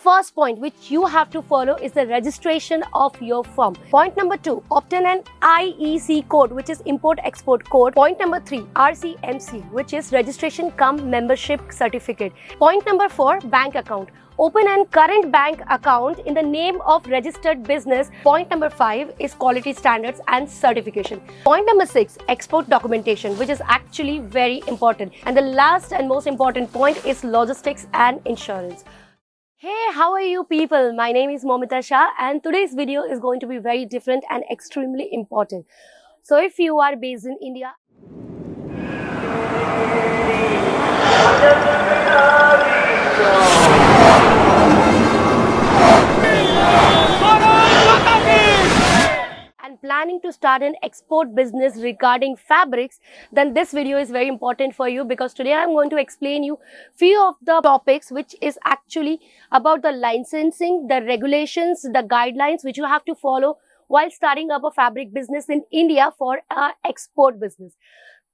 first point which you have to follow is the registration of your firm. Point number 2, obtain an IEC code, which is Import Export Code. Point number 3, RCMC, which is Registration cum Membership Certificate. Point number 4, bank account. Open an current bank account in the name of registered business. Point number 5 is quality standards and certification. Point number 6, export documentation, which is actually very important. And the last and most important point is logistics and insurance. Hey, how are you people? My name is Momita Shah and today's video is going to be very different and extremely important. So if you are based in India, and planning to start an export business regarding fabrics, then this video is very important for you, because today I'm going to explain you few of the topics which is actually about the licensing, the regulations, the guidelines which you have to follow while starting up a fabric business in India for an export business.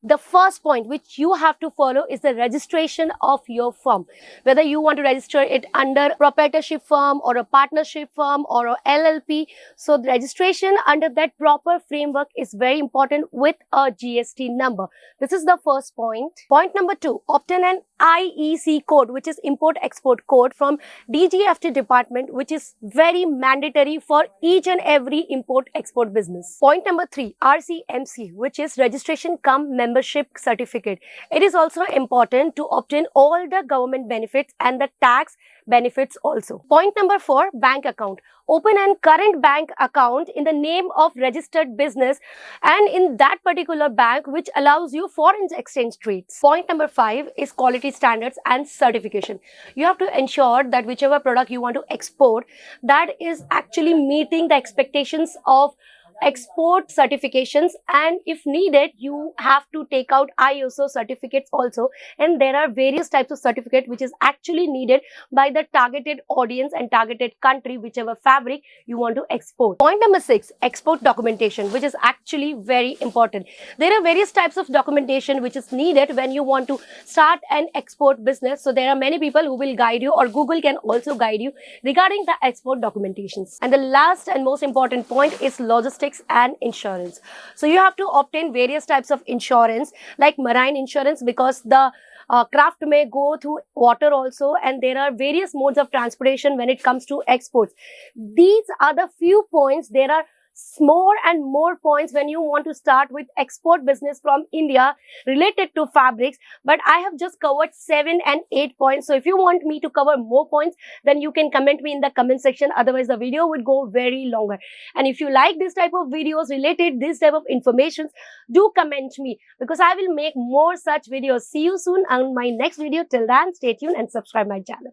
The first point which you have to follow is the registration of your firm. Whether you want to register it under proprietorship firm or a partnership firm or a LLP. So the registration under that proper framework is very important with a GST number. This is the first point. Point number 2, obtain an IEC code, which is Import Export Code from DGFT department, which is very mandatory for each and every import export business. Point number 3, RCMC, which is Registration cum Membership Certificate. It is also important to obtain all the government benefits and the tax benefits also. Point number 4, bank account. Open an current bank account in the name of registered business and in that particular bank which allows you foreign exchange trades. Point number 5 is quality standards and certification. You have to ensure that whichever product you want to export, that is actually meeting the expectations of export certifications, and if needed you have to take out ISO certificates also, and there are various types of certificate which is actually needed by the targeted audience and targeted country, whichever fabric you want to export. Point number 6, export documentation, which is actually very important. There are various types of documentation which is needed when you want to start an export business. So there are many people who will guide you, or Google can also guide you regarding the export documentations. And the last and most important point is logistics and insurance. So you have to obtain various types of insurance like marine insurance, because the craft may go through water also, and there are various modes of transportation when it comes to exports. These are the few points. There are more and more points when you want to start with export business from India related to fabrics, but I have just covered 7 and 8 points. So if you want me to cover more points, then you can comment me in the comment section. Otherwise the video would go very longer. And if you like this type of videos related this type of information, do comment me, because I will make more such videos. See you soon on my next video. Till then, stay tuned and subscribe my channel.